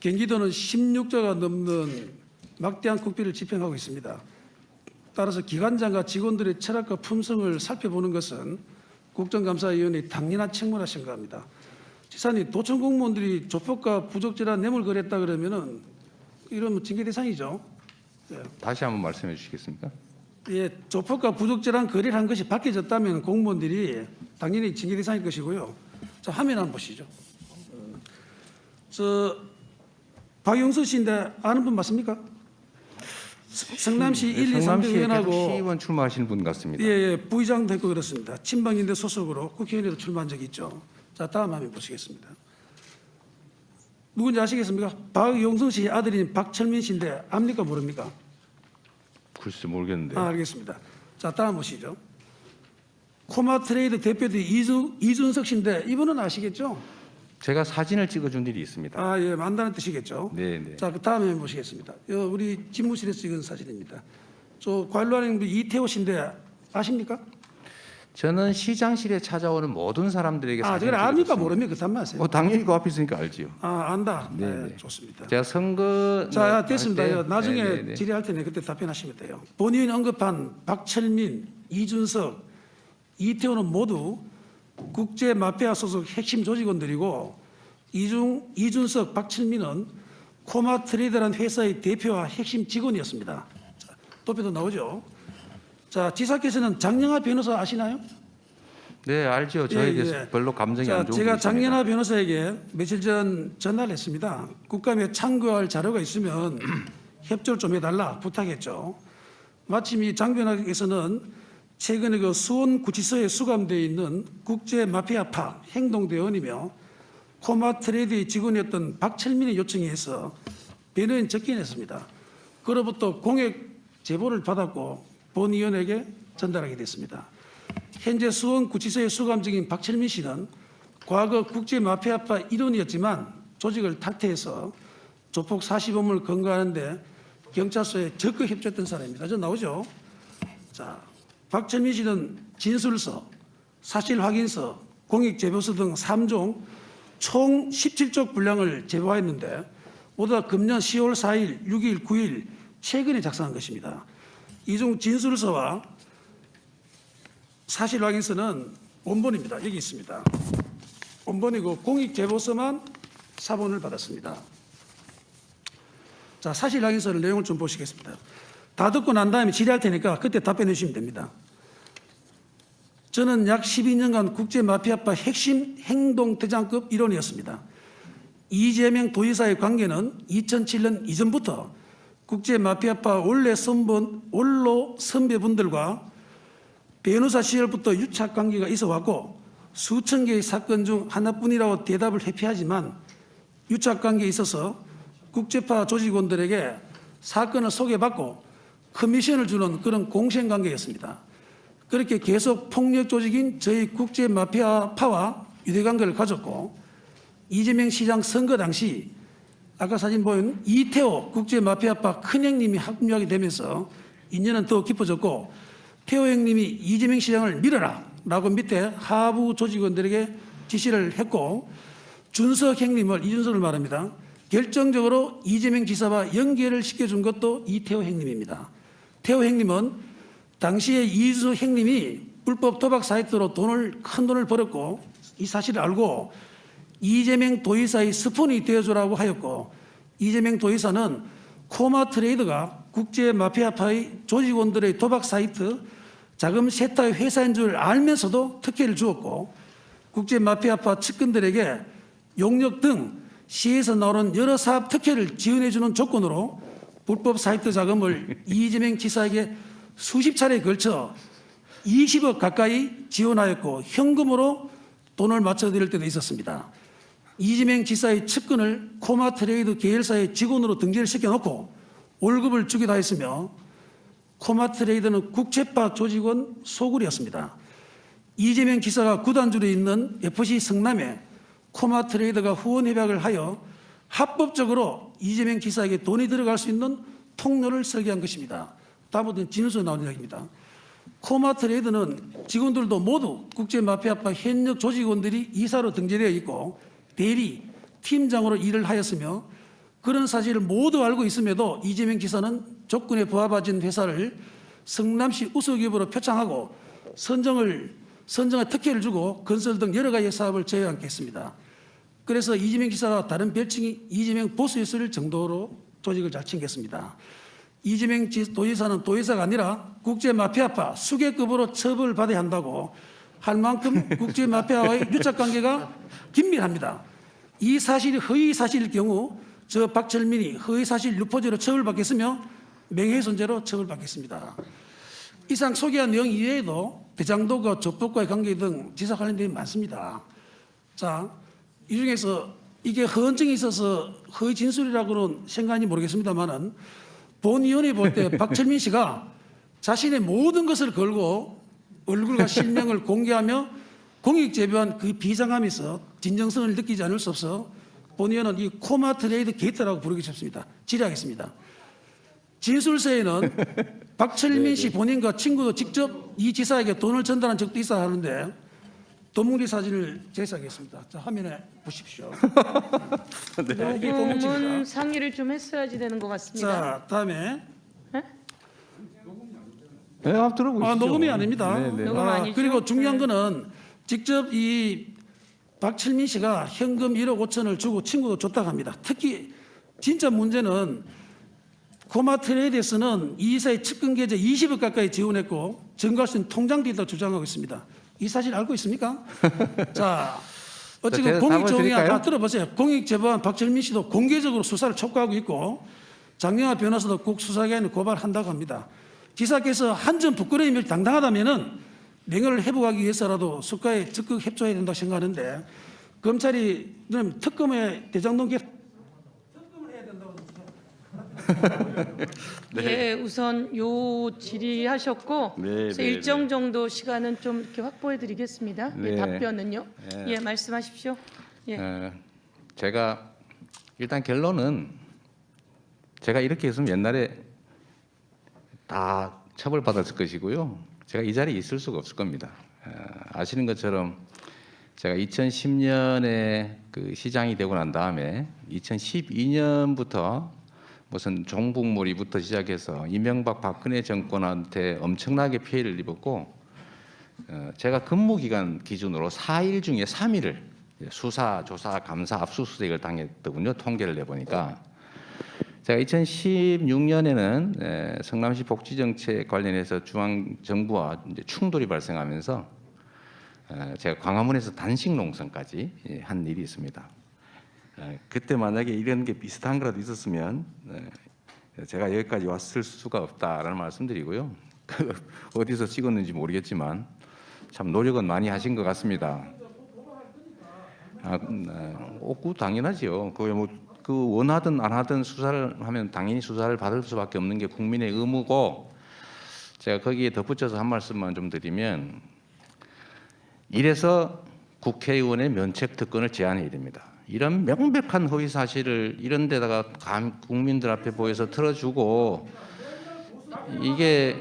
경기도는 16조가 넘는 막대한 국비를 집행하고 있습니다. 따라서 기관장과 직원들의 철학과 품성을 살펴보는 것은 국정감사위원회의 당연한 책무라 생각합니다. 지사님, 도청 공무원들이 조폭과 부적절한 뇌물 거래했다 그러면은 이러면 징계 대상이죠. 예. 다시 한번 말씀해 주시겠습니까? 예, 조폭과 부적절한 거래를 한 것이 밝혀졌다면 공무원들이 당연히 징계 대상일 것이고요. 자, 화면 한번 보시죠. 박용수 씨인데 아는 분 맞습니까? 성남시 1, 2, 3대 의원하고 시의원 출마하시는 분 같습니다. 예, 부의장도 했고 그렇습니다. 친박인대 소속으로 국회의원에도 출마한 적이 있죠. 자, 다음 화면 보시겠습니다. 누군지 아시겠습니까? 박용수 씨 아들인 박철민 씨인데 압니까 모릅니까? 글쎄 모르겠는데. 알겠습니다. 자, 다음 보시죠. 코마트레이드 대표도 이준석 씨인데 이분은 아시겠죠? 제가 사진을 찍어준 일이 있습니다. 아, 예, 만다는 뜻이겠죠. 네. 자, 그 다음에 보시겠습니다. 우리 집무실에서 찍은 사진입니다. 저 관로하는 이태호 씨인데 아십니까? 저는 시장실에 찾아오는 모든 사람들에게 아, 사진을 저걸 압니까 찍어줬습니다. 모릅니까? 그 단말하세요. 당연히 그 앞에 있으니까 알지요. 아, 안다. 네. 네, 좋습니다. 제가 선거 자, 됐습니다. 나중에 네. 질의할 테니 그때 답변하시면 돼요. 본인이 언급한 박철민, 이준석, 이태호는 모두 국제 마피아 소속 핵심 조직원들이고 이준석, 박철민은 코마트레이드라는 회사의 대표와 핵심 직원이었습니다. 자, 도표도 나오죠. 자, 지사께서는 장영하 변호사 아시나요? 네, 알죠. 저에 예, 대해서 예. 별로 감정이 자, 안 좋은 제가 분이십니다. 장영하 변호사에게 며칠 전 전화를 했습니다. 국감에 참고할 자료가 있으면 협조를 좀 해달라 부탁했죠. 마침 이 장 변호사께서는 최근에 그 수원구치소에 수감되어 있는 국제 마피아파 행동대원이며 코마트레이드의 직원이었던 박철민의 요청에 의해서 변호인 접견했습니다. 그로부터 공익 제보를 받았고 본 의원에게 전달하게 됐습니다. 현재 수원구치소에 수감 중인 박철민 씨는 과거 국제 마피아파 일원이었지만 조직을 탈퇴해서 조폭 사시범을 검거하는데 경찰서에 적극 협조했던 사람입니다. 저 나오죠? 자, 박철민 씨는 진술서, 사실 확인서, 공익 제보서 등 3종 총 17쪽 분량을 제보하였는데 모두 다 금년 10월 4일, 6일, 9일 최근에 작성한 것입니다. 이 중 진술서와 사실 확인서는 원본입니다. 여기 있습니다. 원본이고 공익 제보서만 사본을 받았습니다. 자, 사실 확인서를 내용을 좀 보시겠습니다. 다 듣고 난 다음에 질의할 테니까 그때 답변해 주시면 됩니다. 저는 약 12년간 국제 마피아파 핵심 행동대장급 일원이었습니다. 이재명 도지사의 관계는 2007년 이전부터 국제 마피아파 원로 선배분들과 변호사 시절부터 유착 관계가 있어 왔고 수천 개의 사건 중 하나뿐이라고 대답을 회피하지만 유착 관계에 있어서 국제파 조직원들에게 사건을 소개받고 커미션을 주는 그런 공생 관계였습니다. 그렇게 계속 폭력 조직인 저희 국제 마피아파와 유대관계를 가졌고 이재명 시장 선거 당시 아까 사진 보인 이태호 국제 마피아파 큰형님이 합류하게 되면서 인연은 더 깊어졌고 태호 형님이 이재명 시장을 밀어라 라고 밑에 하부 조직원들에게 지시를 했고 준석 형님을 이준석을 말합니다. 결정적으로 이재명 지사와 연결을 시켜준 것도 이태호 형님입니다. 태호 형님은 당시에 이준석 형님이 불법 도박 사이트로 큰 돈을 벌었고 이 사실을 알고 이재명 도지사의 스폰이 되어주라고 하였고 이재명 도지사는 코마트레이드가 국제 마피아파의 조직원들의 도박 사이트 자금 세탁 회사인 줄 알면서도 특혜를 주었고 국제 마피아파 측근들에게 용역 등 시에서 나오는 여러 사업 특혜를 지원해주는 조건으로 불법 사이트 자금을 이재명 지사에게 수십 차례에 걸쳐 20억 가까이 지원하였고 현금으로 돈을 맞춰드릴 때도 있었습니다. 이재명 지사의 측근을 코마트레이드 계열사의 직원으로 등재를 시켜놓고 월급을 주기도 했으며 코마트레이드는 국제파 조직원 소굴이었습니다. 이재명 지사가 구단주로 있는 FC 성남에 코마트레이드가 후원 협약을 하여 합법적으로 이재명 지사에게 돈이 들어갈 수 있는 통로를 설계한 것입니다. 다음부터는 진술서 나오는 이야기입니다. 코마트레이드는 직원들도 모두 국제마피아파 현역 조직원들이 이사로 등재되어 있고 대리, 팀장으로 일을 하였으며 그런 사실을 모두 알고 있음에도 이재명 지사는 조건에 부합하진 회사를 성남시 우수기업으로 표창하고 선정의 특혜를 주고 건설 등 여러 가지 사업을 제어하겠습니다. 그래서 이재명 지사와 다른 별칭이 이재명 보수였을 정도로 조직을 잘 챙겼습니다. 이재명 도지사는 도지사가 아니라 국제마피아파 수계급으로 처벌받아야 한다고 할 만큼 국제마피아와의 유착관계가 긴밀합니다. 이 사실이 허위사실일 경우 저 박철민이 허위사실 유포죄로 처벌받겠으며 명예훼손죄로 처벌받겠습니다. 이상 소개한 내용 이외에도 대장동과 조폭과의 관계 등 지사 관련 내용이 많습니다. 자, 이 중에서 이게 허언증이 있어서 허위 진술이라고는 생각하는지 모르겠습니다만은 본위원회 볼 때 박철민 씨가 자신의 모든 것을 걸고 얼굴과 실명을 공개하며 공익 제보한 그 비장함에서 진정성을 느끼지 않을 수 없어 본위원은 이 코마 트레이드 게이트라고 부르기 쉽습니다. 질의하겠습니다. 진술서에는 박철민 씨 본인과 친구도 직접 이 지사에게 돈을 전달한 적도 있어 하는데 도뭉리 사진을 제시하겠습니다. 자, 화면에 보십시오. 네, 이게 녹음은 도뭉치입니다. 상의를 좀 했어야지 되는 것 같습니다. 자, 다음에 네, 한번 들어보시죠. 녹음이 아닙니다. 네, 네. 녹음 아니죠? 그리고 중요한 네. 거는 직접 이 박철민 씨가 현금 1억 5천을 주고 친구도 줬다고 합니다. 특히 진짜 문제는 코마 트레이드에서는 이 이사의 측근 계좌 20억 가까이 지원했고 증거할 수 있는 통장도 있다고 주장하고 있습니다. 이 사실 알고 있습니까? 자, 어쨌든 제가 답을 공익조항이 드릴까요? 다 들어보세요. 공익제보한 박철민 씨도 공개적으로 수사를 촉구하고 있고 장영하 변호사도 국 수사기관에 고발한다고 합니다. 지사께서 한 점 부끄러움이 당당하다면은 명예를 회복하기 위해서라도 수사에 적극 협조해야 된다고 생각하는데 검찰이 그럼 특검에 대장동 특검을 해야 된다고 예, 우선 요 질의하셨고 네, 그래서 네, 일정 정도 시간은 좀 이렇게 확보해드리겠습니다. 예, 네. 답변은요. 네. 예, 말씀하십시오. 예. 제가 일단 결론은 제가 이렇게 했으면 옛날에 다 처벌받았을 것이고요. 제가 이 자리에 있을 수가 없을 겁니다. 아시는 것처럼 제가 2010년에 그 시장이 되고 난 다음에 2012년부터 무슨 종북몰이부터 시작해서 이명박 박근혜 정권한테 엄청나게 피해를 입었고 제가 근무기간 기준으로 4일 중에 3일을 수사, 조사, 감사, 압수수색을 당했더군요. 통계를 내보니까 제가 2016년에는 성남시 복지정책 관련해서 중앙정부와 이제 충돌이 발생하면서 제가 광화문에서 단식 농성까지 한 일이 있습니다. 그때 만약에 이런 게 비슷한 거라도 있었으면 제가 여기까지 왔을 수가 없다라는 말씀드리고요. 어디서 찍었는지 모르겠지만 참 노력은 많이 하신 것 같습니다. 당연하지요. 그 원하든 안 하든 수사를 하면 당연히 수사를 받을 수밖에 없는 게 국민의 의무고 제가 거기에 덧붙여서 한 말씀만 좀 드리면 이래서 국회의원의 면책 특권을 제한해야 됩니다. 이런 명백한 허위 사실을 이런 데다가 국민들 앞에 보여서 틀어주고 이게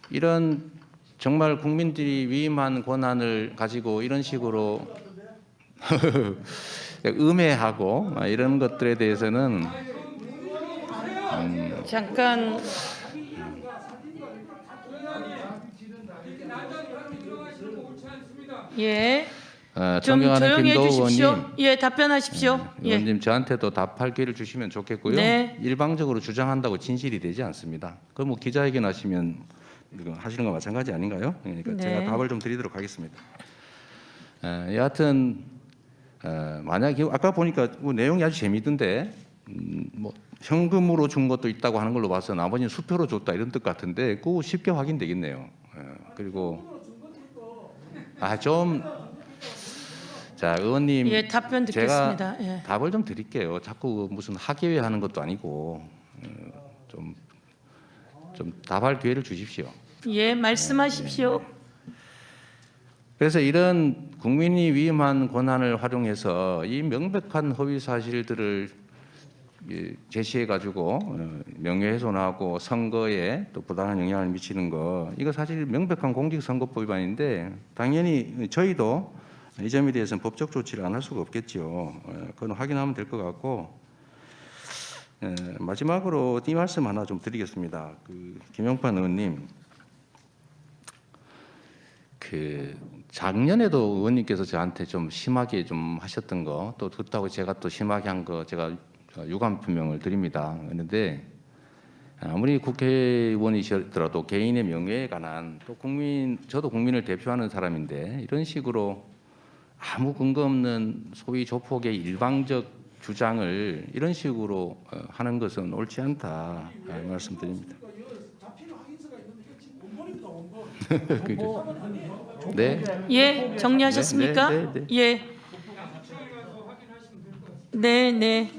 이런 정말 국민들이 위임한 권한을 가지고 이런 식으로 음해하고 이런 것들에 대해서는 잠깐 예. 좀 존경하는 조용히 김도우 해주십시오. 의원님, 예, 답변하십시오. 예. 의원님 저한테도 답할 기회를 주시면 좋겠고요. 네. 일방적으로 주장한다고 진실이 되지 않습니다. 그 뭐 기자회견 하시면 이거 하시는 거 마찬가지 아닌가요? 그러니까 네. 제가 답을 좀 드리도록 하겠습니다. 여하튼 만약에 아까 보니까 뭐 내용이 아주 재미있던데 뭐 현금으로 준 것도 있다고 하는 걸로 봐서 나머지는 수표로 줬다 이런 뜻 같은데 그거 쉽게 확인되겠네요. 그리고 자 의원님 예, 답변 듣겠습니다. 제가 예. 답을 좀 드릴게요. 자꾸 무슨 학예회 하는 것도 아니고 좀 답할 기회를 주십시오. 예, 말씀하십시오. 그래서 이런 국민이 위임한 권한을 활용해서 이 명백한 허위 사실들을 제시해 가지고 명예훼손하고 선거에 또 부당한 영향을 미치는 거 이거 사실 명백한 공직선거법 위반인데 당연히 저희도 이 점에 대해서는 법적 조치를 안 할 수가 없겠죠. 그건 확인하면 될 것 같고 마지막으로 이 말씀 하나 좀 드리겠습니다. 김영판 의원님, 작년에도 의원님께서 저한테 좀 심하게 좀 하셨던 거, 또 듣다고 제가 또 심하게 한 거 제가 유감 표명을 드립니다. 그런데 아무리 국회의원이시더라도 개인의 명예에 관한, 또 저도 국민을 대표하는 사람인데 이런 식으로 아무 근거 없는 소위 조폭의 일방적 주장을 이런 식으로 하는 것은 옳지 않다 말씀드립니다. 네. 예, 정리하셨습니까? 네, 네, 네. 예. 네, 네.